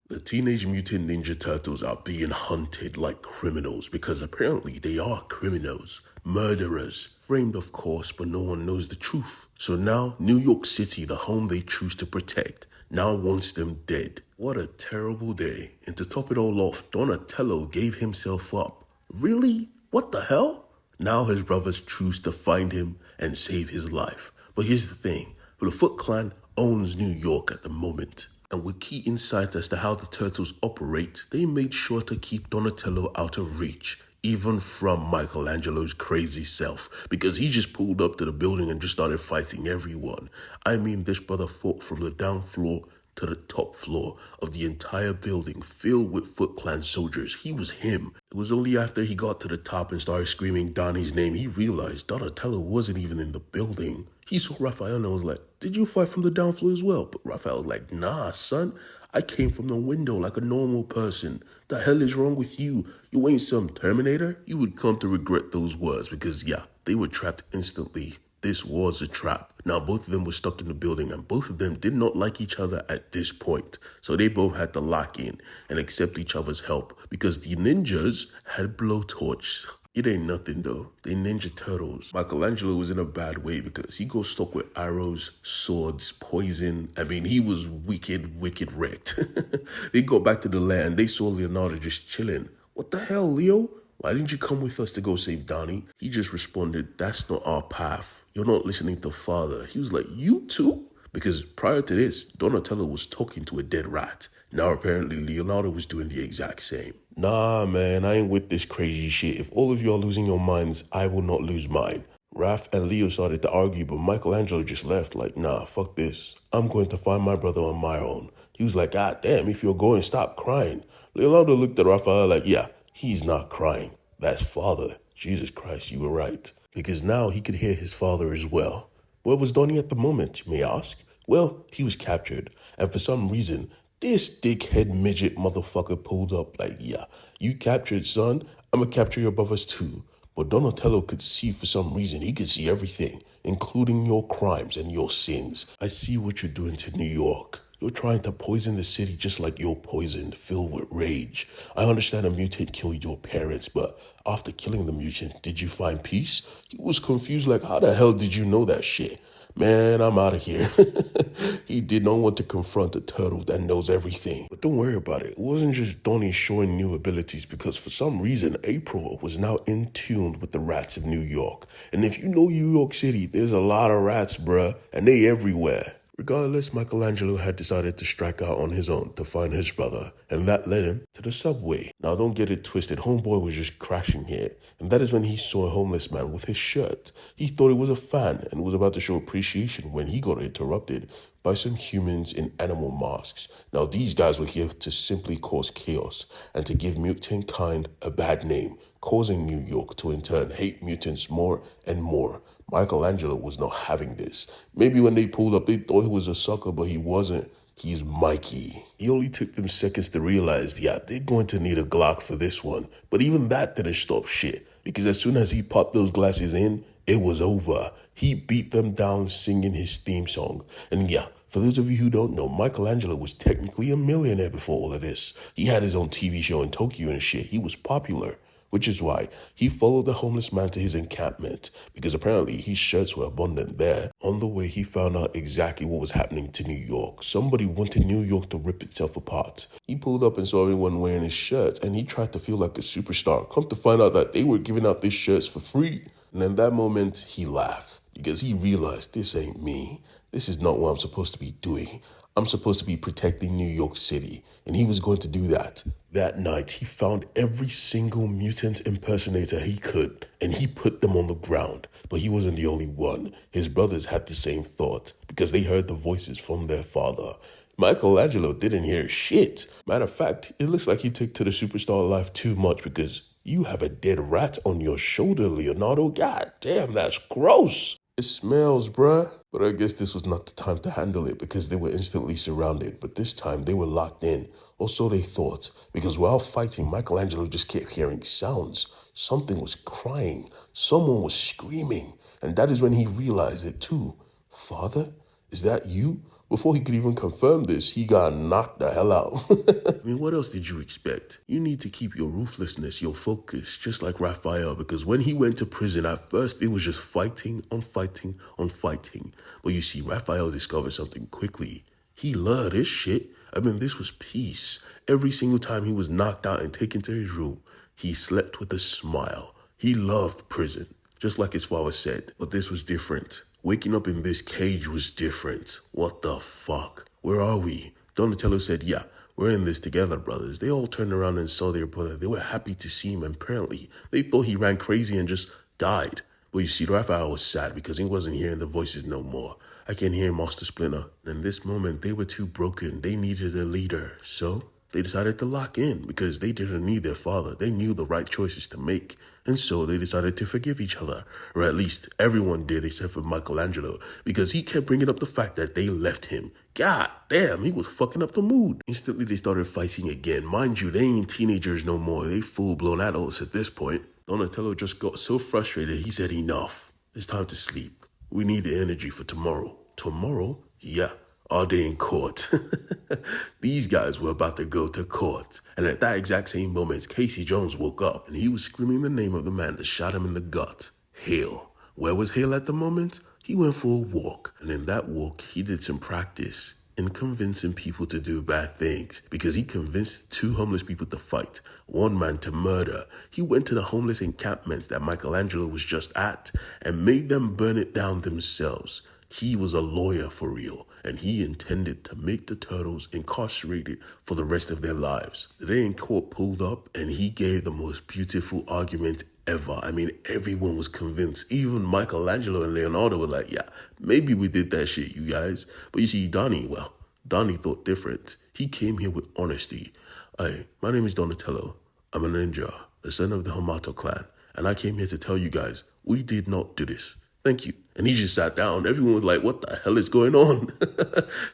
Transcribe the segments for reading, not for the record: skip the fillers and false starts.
The Teenage Mutant Ninja Turtles are being hunted like criminals because apparently they are criminals, murderers, framed of course, but no one knows the truth. So now New York City, the home they choose to protect, now wants them dead. What a terrible day. And to top it all off, Donatello gave himself up. Really? What the hell? Now his brothers choose to find him and save his life. But here's the thing, the Foot Clan owns New York at the moment. And with key insight as to how the Turtles operate, they made sure to keep Donatello out of reach, even from Michelangelo's crazy self, because he just pulled up to the building and just started fighting everyone. I mean, this brother fought from the down floor to the top floor of the entire building filled with Foot Clan soldiers. He was him. It was only after he got to the top and started screaming Donnie's name, he realized Donatello wasn't even in the building. He saw Raphael and was like, "Did you fight from the down floor as well?" But Raphael was like, "Nah, son. I came from the window like a normal person. The hell is wrong with you? You ain't some Terminator?" You would come to regret those words because, yeah, they were trapped instantly. This was a trap. Now, both of them were stuck in the building and both of them did not like each other at this point. So they both had to lock in and accept each other's help because the ninjas had blowtorch. It ain't nothing though. They Ninja Turtles. Michelangelo was in a bad way because he got stuck with arrows, swords, poison. I mean, he was wicked wrecked. They got back to the land. They saw Leonardo just chilling. "What the hell, Leo? Why didn't you come with us to go save Donnie?" He just responded, "That's not our path. You're not listening to father." He was like, "You too?" Because prior to this, Donatello was talking to a dead rat. Now apparently Leonardo was doing the exact same. "Nah, man, I ain't with this crazy shit. If all of you are losing your minds, I will not lose mine." Raph and Leo started to argue, but Michelangelo just left like, "Nah, fuck this. I'm going to find my brother on my own." He was like, "God damn, if you're going, stop crying." Leonardo looked at Raphael like, "Yeah, he's not crying. That's father." Jesus Christ, you were right. Because now he could hear his father as well. Where was Donnie at the moment, you may ask? Well, he was captured, and for some reason, this dickhead midget motherfucker pulled up like, "Yeah, you captured, son. I'ma capture your brothers too." But Donatello could see for some reason. He could see everything, including your crimes and your sins. "I see what you're doing to New York. You're trying to poison the city just like you're poisoned, filled with rage. I understand a mutant killed your parents, but after killing the mutant, did you find peace?" He was confused like, "How the hell did you know that shit?" Man, I'm out of here. He did not want to confront a turtle that knows everything. But don't worry about it. It wasn't just Donnie showing new abilities because for some reason, April was now in tune with the rats of New York. And if you know New York City, there's a lot of rats, bruh, and they everywhere. Regardless, Michelangelo had decided to strike out on his own to find his brother, and that led him to the subway. Now don't get it twisted, homeboy was just crashing here, and that is when he saw a homeless man with his shirt. He thought it was a fan and was about to show appreciation when he got interrupted by some humans in animal masks. Now these guys were here to simply cause chaos and to give mutant kind a bad name, causing New York to in turn hate mutants more and more. Michelangelo was not having this. Maybe when they pulled up, they thought he was a sucker, but he wasn't. He's Mikey. He only took them seconds to realize, yeah, they're going to need a Glock for this one. But even that didn't stop shit, because as soon as he popped those glasses in, it was over. He beat them down singing his theme song. And yeah, for those of you who don't know, Michelangelo was technically a millionaire before all of this. He had his own TV show in Tokyo and shit. He was popular. Which is why he followed the homeless man to his encampment, because apparently his shirts were abundant there. On the way, he found out exactly what was happening to New York. Somebody wanted New York to rip itself apart. He pulled up and saw everyone wearing his shirts, and he tried to feel like a superstar. Come to find out that they were giving out these shirts for free. And in that moment, he laughed, because he realized this ain't me. This is not what I'm supposed to be doing. I'm supposed to be protecting New York City, and he was going to do that. That night, he found every single mutant impersonator he could, and he put them on the ground. But he wasn't the only one. His brothers had the same thought, because they heard the voices from their father. Michelangelo didn't hear shit. Matter of fact, it looks like he took to the superstar life too much, because you have a dead rat on your shoulder, Leonardo. God damn, that's gross. It smells, bruh. But I guess this was not the time to handle it because they were instantly surrounded. But this time they were locked in, or so they thought. Because while fighting, Michelangelo just kept hearing sounds. Something was crying. Someone was screaming. And that is when he realized it too. "Father, is that you? Before he could even confirm this, he got knocked the hell out. I mean, what else did you expect? You need to keep your ruthlessness, your focus, just like Raphael, because when he went to prison, at first it was just fighting on fighting on fighting. But you see, Raphael discovered something quickly. He loved his shit. I mean, this was peace. Every single time he was knocked out and taken to his room, he slept with a smile. He loved prison, just like his father said. But this was different. Waking up in this cage was different. What the fuck? Where are we? Donatello said, yeah, we're in this together, brothers. They all turned around and saw their brother. They were happy to see him, and apparently they thought he ran crazy and just died. But you see, Raphael was sad because he wasn't hearing the voices no more. I can hear Master Splinter. In this moment, they were too broken. They needed a leader. So they decided to lock in because they didn't need their father. They knew the right choices to make. And so they decided to forgive each other. Or at least everyone did except for Michelangelo, because he kept bringing up the fact that they left him. God damn, he was fucking up the mood. Instantly they started fighting again. Mind you, they ain't teenagers no more. They full-blown adults at this point. Donatello just got so frustrated, he said, enough. It's time to sleep. We need the energy for tomorrow. Tomorrow? Yeah. Our day in court. These guys were about to go to court. And at that exact same moment, Casey Jones woke up and he was screaming the name of the man that shot him in the gut. Hale. Where was Hale at the moment? He went for a walk. And in that walk, he did some practice in convincing people to do bad things, because he convinced 2 homeless people to fight, 1 man to murder. He went to the homeless encampments that Michelangelo was just at and made them burn it down themselves. He was a lawyer for real, and he intended to make the turtles incarcerated for the rest of their lives. The day in court pulled up, and he gave the most beautiful argument ever. I mean, everyone was convinced. Even Michelangelo and Leonardo were like, yeah, maybe we did that shit, you guys. But you see, Donnie thought different. He came here with honesty. My name is Donatello. I'm a ninja, the son of the Hamato clan, and I came here to tell you guys, we did not do this. Thank you. And he just sat down. Everyone was like, what the hell is going on?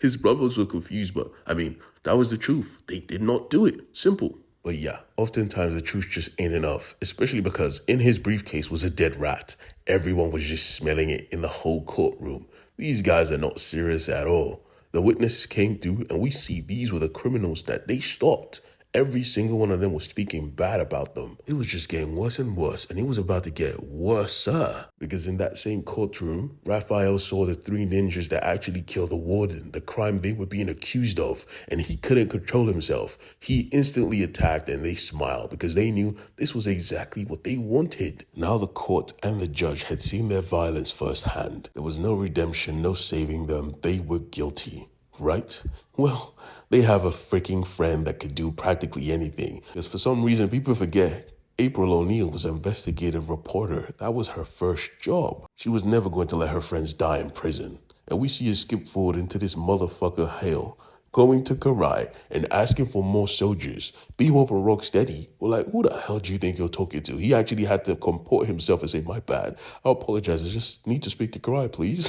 His brothers were confused, but I mean, that was the truth. They did not do it. Simple. But yeah, oftentimes the truth just ain't enough, especially because in his briefcase was a dead rat. Everyone was just smelling it in the whole courtroom. These guys are not serious at all. The witnesses came through and we see these were the criminals that they stopped. Every single one of them was speaking bad about them. It was just getting worse and worse, and it was about to get worser. Because in that same courtroom, Raphael saw the 3 ninjas that actually killed the warden, the crime they were being accused of, and he couldn't control himself. He instantly attacked, and they smiled because they knew this was exactly what they wanted. Now the court and the judge had seen their violence firsthand. There was no redemption, no saving them. They were guilty. Right? Well, they have a freaking friend that could do practically anything. Because for some reason, people forget April O'Neil was an investigative reporter. That was her first job. She was never going to let her friends die in prison. And we see her skip forward into this motherfucker Hale, going to Karai and asking for more soldiers. Bebop and Rocksteady were like, who the hell do you think you're talking to? He actually had to comport himself and say, my bad. I apologize. I just need to speak to Karai, please.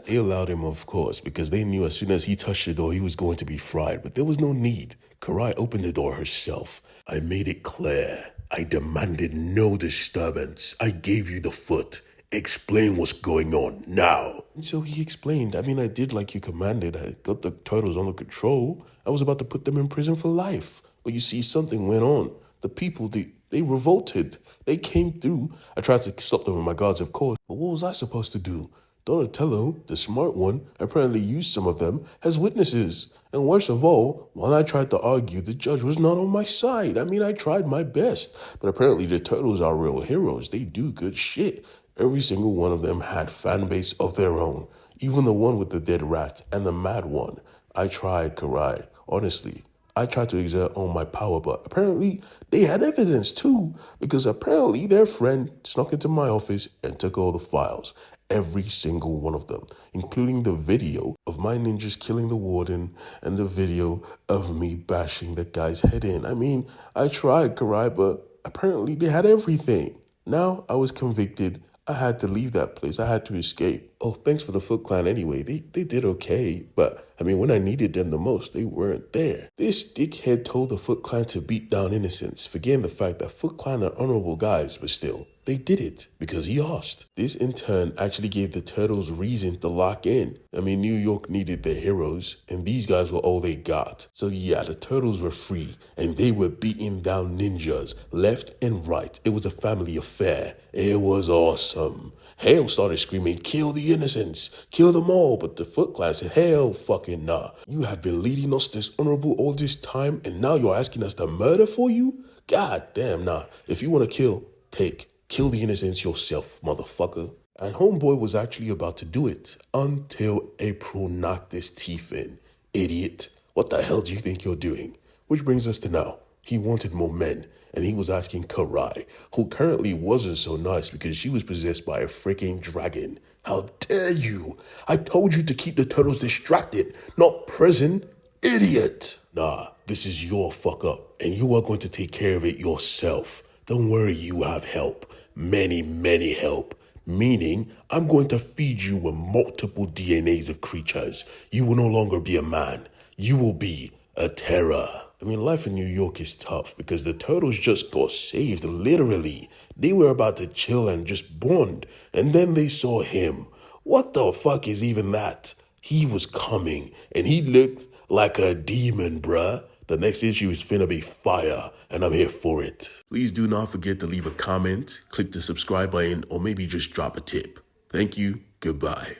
They allowed him, of course, because they knew as soon as he touched the door, he was going to be fried. But there was no need. Karai opened the door herself. I made it clear. I demanded no disturbance. I gave you the foot. Explain what's going on now. And so he explained, I mean, I did like you commanded. I got the turtles under control. I was about to put them in prison for life. But you see, something went on. The people, they revolted. They came through. I tried to stop them with my guards, of course. But what was I supposed to do? Donatello, the smart one, apparently used some of them as witnesses. And worst of all, when I tried to argue, the judge was not on my side. I mean, I tried my best. But apparently the turtles are real heroes. They do good shit. Every single one of them had fan base of their own. Even the one with the dead rat and the mad one. I tried, Karai. Honestly, I tried to exert all my power, but apparently they had evidence too. Because apparently their friend snuck into my office and took all the files. Every single one of them, including the video of my ninjas killing the warden and the video of me bashing the guy's head in. I mean, I tried, Karai, but apparently they had everything. Now I was convicted. I had to leave that place. I had to escape. Oh, thanks for the Foot Clan anyway. They did okay, but I mean, when I needed them the most, they weren't there. This dickhead told the Foot Clan to beat down innocents, forgetting the fact that Foot Clan are honorable guys, but still, they did it because he asked. This in turn actually gave the Turtles reason to lock in. I mean, New York needed their heroes, and these guys were all they got. So yeah, the Turtles were free, and they were beating down ninjas left and right. It was a family affair. It was awesome. Hale started screaming, "Kill the innocents! Kill them all!" But the Foot Clan said, "Hell fucking nah. You have been leading us dishonorable all this time, and now you're asking us to murder for you? God damn, nah. If you want to kill, kill the innocents yourself, motherfucker." And Homeboy was actually about to do it until April knocked his teeth in. Idiot. What the hell do you think you're doing? Which brings us to now. He wanted more men, and he was asking Karai, who currently wasn't so nice because she was possessed by a freaking dragon. How dare you? I told you to keep the turtles distracted, not prison. Idiot. Nah, this is your fuck up, and you are going to take care of it yourself. Don't worry, you have help. Many help. Meaning, I'm going to feed you with multiple DNAs of creatures. You will no longer be a man. You will be a terror. I mean, life in New York is tough because the Turtles just got saved, literally. They were about to chill and just bond, and then they saw him. What the fuck is even that? He was coming, and he looked like a demon, bruh. The next issue is finna be fire, and I'm here for it. Please do not forget to leave a comment, click the subscribe button, or maybe just drop a tip. Thank you. Goodbye.